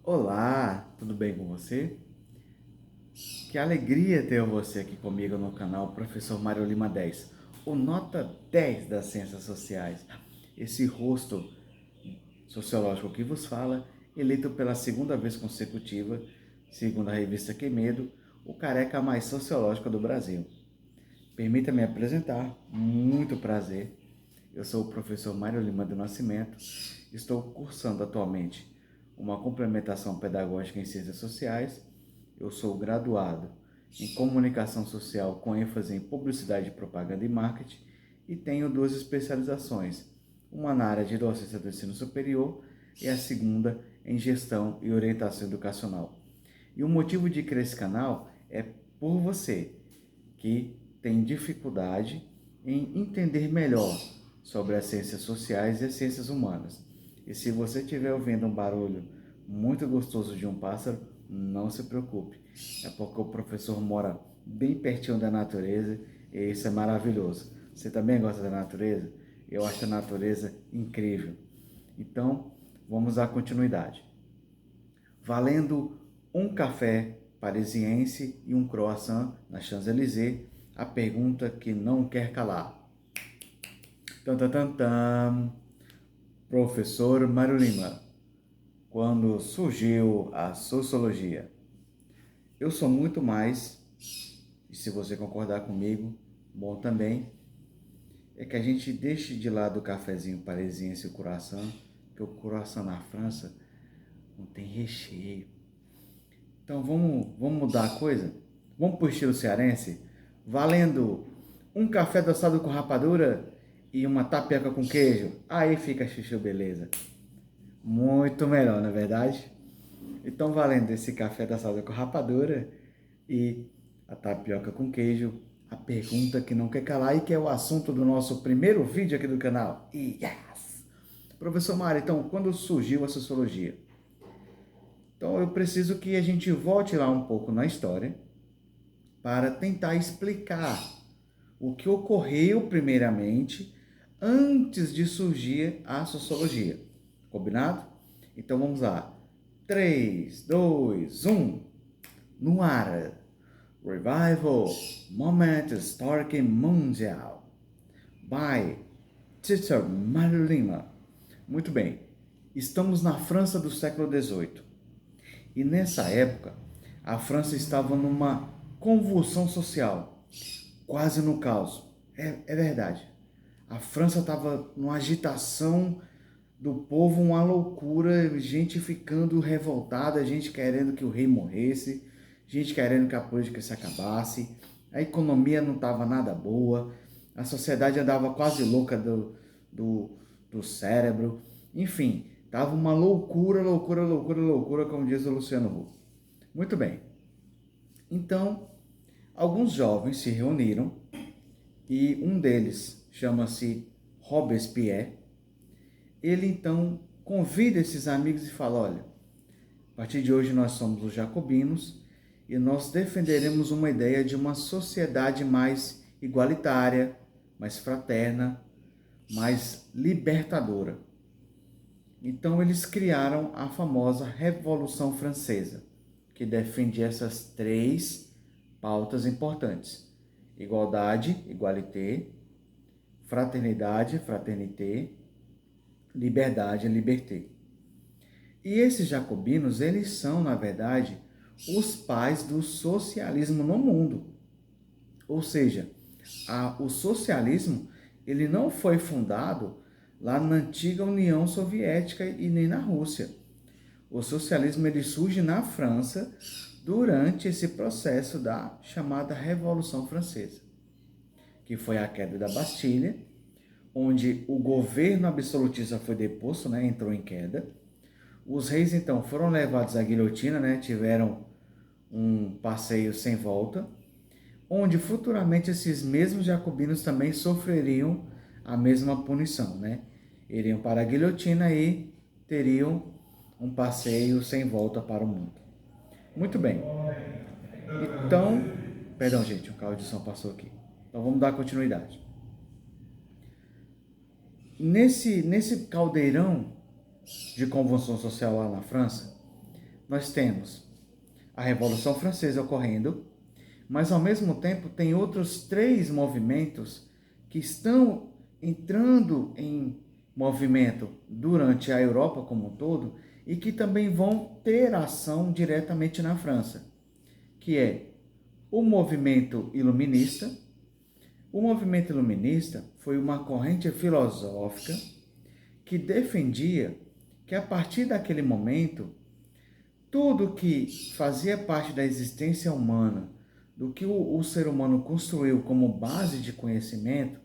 Olá, tudo bem com você? Que alegria ter você aqui comigo no canal Professor Mário Lima 10, o nota 10 das ciências sociais. Esse rosto sociológico que vos fala, eleito pela segunda vez consecutiva, segundo a revista Que Medo, o careca mais sociológico do Brasil. Permita-me apresentar, muito prazer. Eu sou o professor Mário Lima do Nascimento. Estou cursando atualmente uma complementação pedagógica em Ciências Sociais. Eu sou graduado em Comunicação Social com ênfase em Publicidade, Propaganda e Marketing e tenho duas especializações, uma na área de docência do ensino superior e a segunda em Gestão e Orientação Educacional. E o motivo de criar esse canal é por você, que tem dificuldade em entender melhor sobre as ciências sociais e as ciências humanas. E se você estiver ouvindo um barulho muito gostoso de um pássaro, não se preocupe. É porque o professor mora bem pertinho da natureza e isso é maravilhoso. Você também gosta da natureza? Eu acho a natureza incrível. Então, vamos à continuidade. Valendo um café parisiense e um croissant na Champs-Élysées, a pergunta que não quer calar. Tan, tan, tan, tan. Professor Mário Lima, quando surgiu a sociologia? Eu sou muito mais, e se você concordar comigo, bom também, é que a gente deixe de lado o cafezinho parisiense e o croissant, porque o croissant na França não tem recheio. Então vamos mudar a coisa? Vamos pro estilo cearense? Valendo um café adoçado com rapadura e uma tapioca com queijo. Aí fica chuchu beleza. Muito melhor, não é verdade? Então valendo esse café adoçado com rapadura e a tapioca com queijo, a pergunta que não quer calar e que é o assunto do nosso primeiro vídeo aqui do canal. Yes! Professor Mário, então quando surgiu a sociologia? Então eu preciso que a gente volte lá um pouco na história para tentar explicar o que ocorreu primeiramente antes de surgir a sociologia. Combinado? Então vamos lá. 3, 2, 1. No ar. Revival Moment Histórico Mundial. By Teacher Mário Lima. Muito bem. Estamos na França do século XVIII. E nessa época, a França estava numa convulsão social, quase no caos. É verdade. A França estava numa agitação do povo, uma loucura, gente ficando revoltada, gente querendo que o rei morresse, gente querendo que a política se acabasse, a economia não estava nada boa, a sociedade andava quase louca do cérebro, enfim, estava uma loucura, loucura, loucura, loucura, como diz o Luciano Huck. Muito bem. Então, alguns jovens se reuniram e um deles chama-se Robespierre. Ele então convida esses amigos e fala: olha, a partir de hoje nós somos os jacobinos e nós defenderemos uma ideia de uma sociedade mais igualitária, mais fraterna, mais libertadora. Então eles criaram a famosa Revolução Francesa, que defende essas três pautas importantes: igualdade, igualité, fraternidade, fraternité, liberdade, liberté. E esses jacobinos, eles são, na verdade, os pais do socialismo no mundo. Ou seja, o socialismo, ele não foi fundado lá na antiga União Soviética e nem na Rússia. O socialismo ele surge na França durante esse processo da chamada Revolução Francesa, que foi a queda da Bastilha, onde o governo absolutista foi deposto, né, entrou em queda. Os reis, então, foram levados à guilhotina, né, tiveram um passeio sem volta, onde futuramente esses mesmos jacobinos também sofreriam a mesma punição, né? Iriam para a guilhotina e teriam um passeio sem volta para o mundo. Muito bem. Então, perdão, gente, o carro de som passou aqui. Então vamos dar continuidade. Nesse caldeirão de convulsão social lá na França, nós temos a Revolução Francesa ocorrendo, mas ao mesmo tempo tem outros 3 movimentos que estão entrando em movimento durante a Europa como um todo e que também vão ter ação diretamente na França, que é o movimento iluminista. O movimento iluminista foi uma corrente filosófica que defendia que a partir daquele momento, tudo que fazia parte da existência humana, do que o ser humano construiu como base de conhecimento,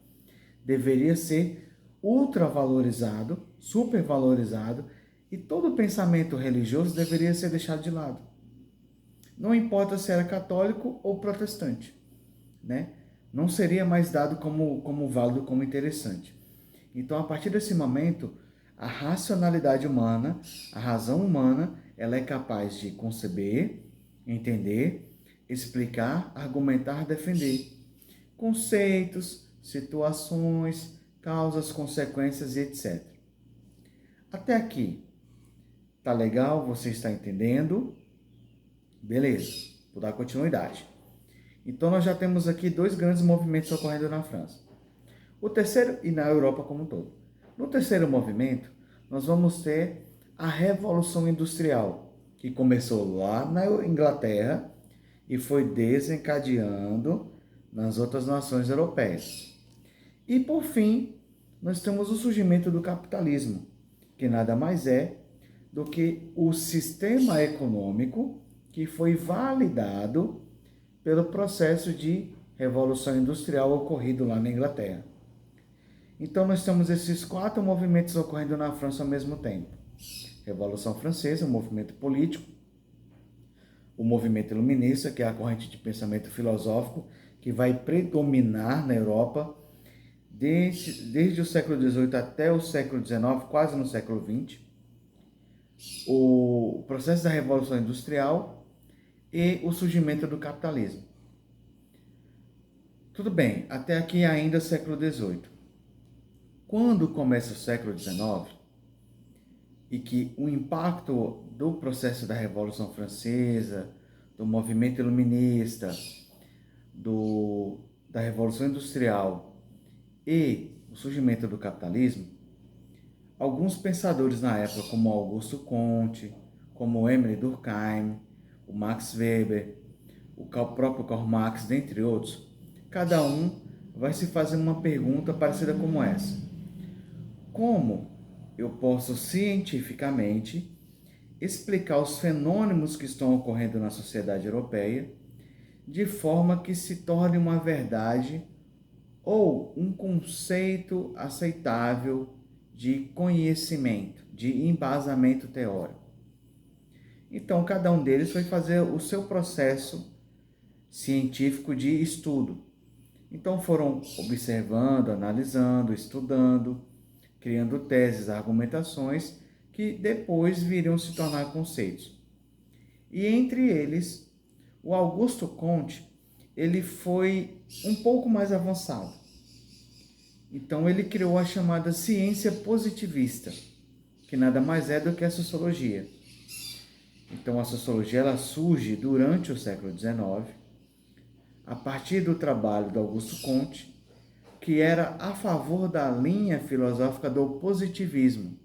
deveria ser ultravalorizado, supervalorizado, e todo pensamento religioso deveria ser deixado de lado. Não importa se era católico ou protestante, né? Não seria mais dado como válido, como interessante. Então, a partir desse momento, a racionalidade humana, a razão humana, ela é capaz de conceber, entender, explicar, argumentar, defender conceitos, situações, causas, consequências e etc. Até aqui, tá legal? Você está entendendo? Beleza, vou dar continuidade. Então, nós já temos aqui 2 grandes movimentos ocorrendo na França. O terceiro, e na Europa como um todo. No terceiro movimento, nós vamos ter a Revolução Industrial, que começou lá na Inglaterra e foi desencadeando nas outras nações europeias. E, por fim, nós temos o surgimento do capitalismo, que nada mais é do que o sistema econômico que foi validado pelo processo de Revolução Industrial ocorrido lá na Inglaterra. Então, nós temos esses 4 movimentos ocorrendo na França ao mesmo tempo. Revolução Francesa, um movimento político, o movimento iluminista, que é a corrente de pensamento filosófico que vai predominar na Europa desde o século XVIII até o século XIX, quase no século XX. O processo da Revolução Industrial e o surgimento do capitalismo. Tudo bem, até aqui ainda século XVIII. Quando começa o século XIX, e que o impacto do processo da Revolução Francesa, do movimento iluminista, da Revolução Industrial e o surgimento do capitalismo, alguns pensadores na época, como Augusto Comte, como Émile Durkheim, o Max Weber, o próprio Karl Marx, dentre outros, cada um vai se fazer uma pergunta parecida como essa: como eu posso cientificamente explicar os fenômenos que estão ocorrendo na sociedade europeia de forma que se torne uma verdade ou um conceito aceitável de conhecimento, de embasamento teórico? Então, cada um deles vai fazer o seu processo científico de estudo. Então, foram observando, analisando, estudando, criando teses, argumentações que depois viriam se tornar conceitos. E entre eles, o Augusto Comte, ele foi um pouco mais avançado. Então, ele criou a chamada ciência positivista, que nada mais é do que a sociologia. Então, a sociologia ela surge durante o século XIX, a partir do trabalho do Augusto Comte, que era a favor da linha filosófica do positivismo.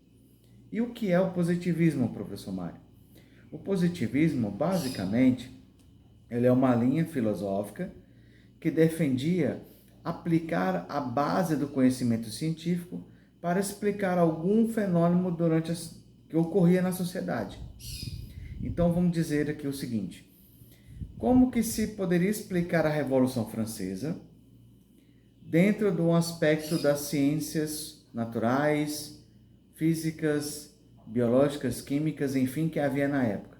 E o que é o positivismo, professor Mário? O positivismo, basicamente, ele é uma linha filosófica que defendia aplicar a base do conhecimento científico para explicar algum fenômeno que ocorria na sociedade. Então, vamos dizer aqui o seguinte: como que se poderia explicar a Revolução Francesa dentro do aspecto das ciências naturais, físicas, biológicas, químicas, enfim, que havia na época?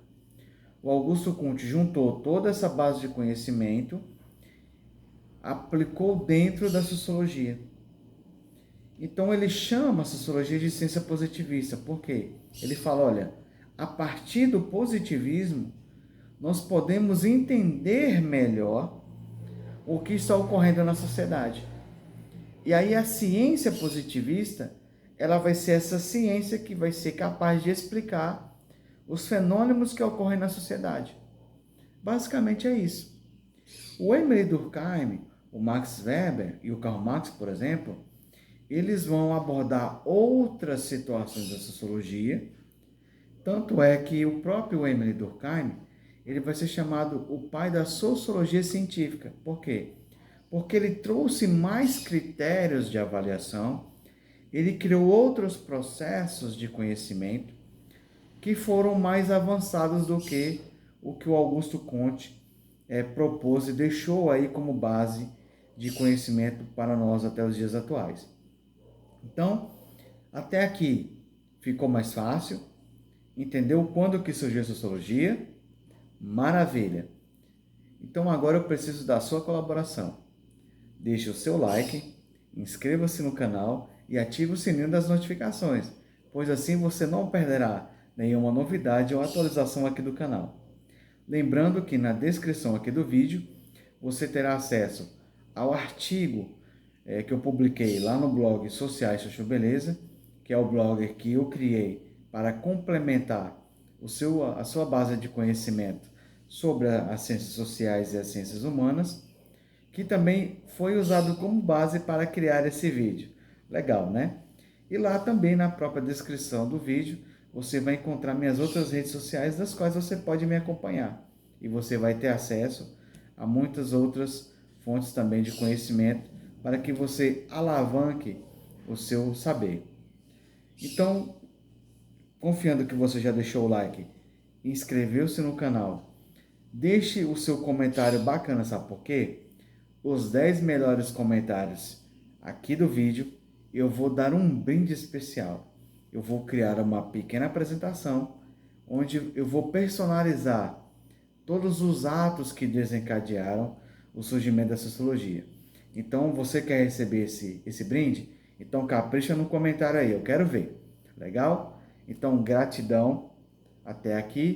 O Augusto Comte juntou toda essa base de conhecimento, aplicou dentro da sociologia. Então, ele chama a sociologia de ciência positivista. Por quê? Ele fala, olha, a partir do positivismo, nós podemos entender melhor o que está ocorrendo na sociedade. E aí a ciência positivista, ela vai ser essa ciência que vai ser capaz de explicar os fenômenos que ocorrem na sociedade. Basicamente é isso. O Emile Durkheim, o Max Weber e o Karl Marx, por exemplo, eles vão abordar outras situações da sociologia. Tanto é que o próprio Emile Durkheim, ele vai ser chamado o pai da sociologia científica. Por quê? Porque ele trouxe mais critérios de avaliação, ele criou outros processos de conhecimento que foram mais avançados do que o Augusto Comte propôs e deixou aí como base de conhecimento para nós até os dias atuais. Então, até aqui ficou mais fácil? Entendeu quando que surgiu a sociologia? Maravilha! Então agora eu preciso da sua colaboração. Deixe o seu like, inscreva-se no canal e ative o sininho das notificações, pois assim você não perderá nenhuma novidade ou atualização aqui do canal. Lembrando que na descrição aqui do vídeo você terá acesso ao artigo que eu publiquei lá no blog Sociais Chuchu Beleza, que é o blog que eu criei para complementar a sua base de conhecimento sobre as ciências sociais e as ciências humanas, que também foi usado como base para criar esse vídeo. Legal, né? E lá também na própria descrição do vídeo você vai encontrar minhas outras redes sociais, das quais você pode me acompanhar. E você vai ter acesso a muitas outras fontes também de conhecimento para que você alavanque o seu saber. Então, confiando que você já deixou o like, inscreveu-se no canal, deixe o seu comentário bacana, sabe por quê? Os 10 melhores comentários aqui do vídeo, eu vou dar um brinde especial. Eu vou criar uma pequena apresentação, onde eu vou personalizar todos os atos que desencadearam o surgimento da sociologia. Então, você quer receber esse brinde? Então, capricha no comentário aí, eu quero ver. Legal? Então, gratidão. Até aqui.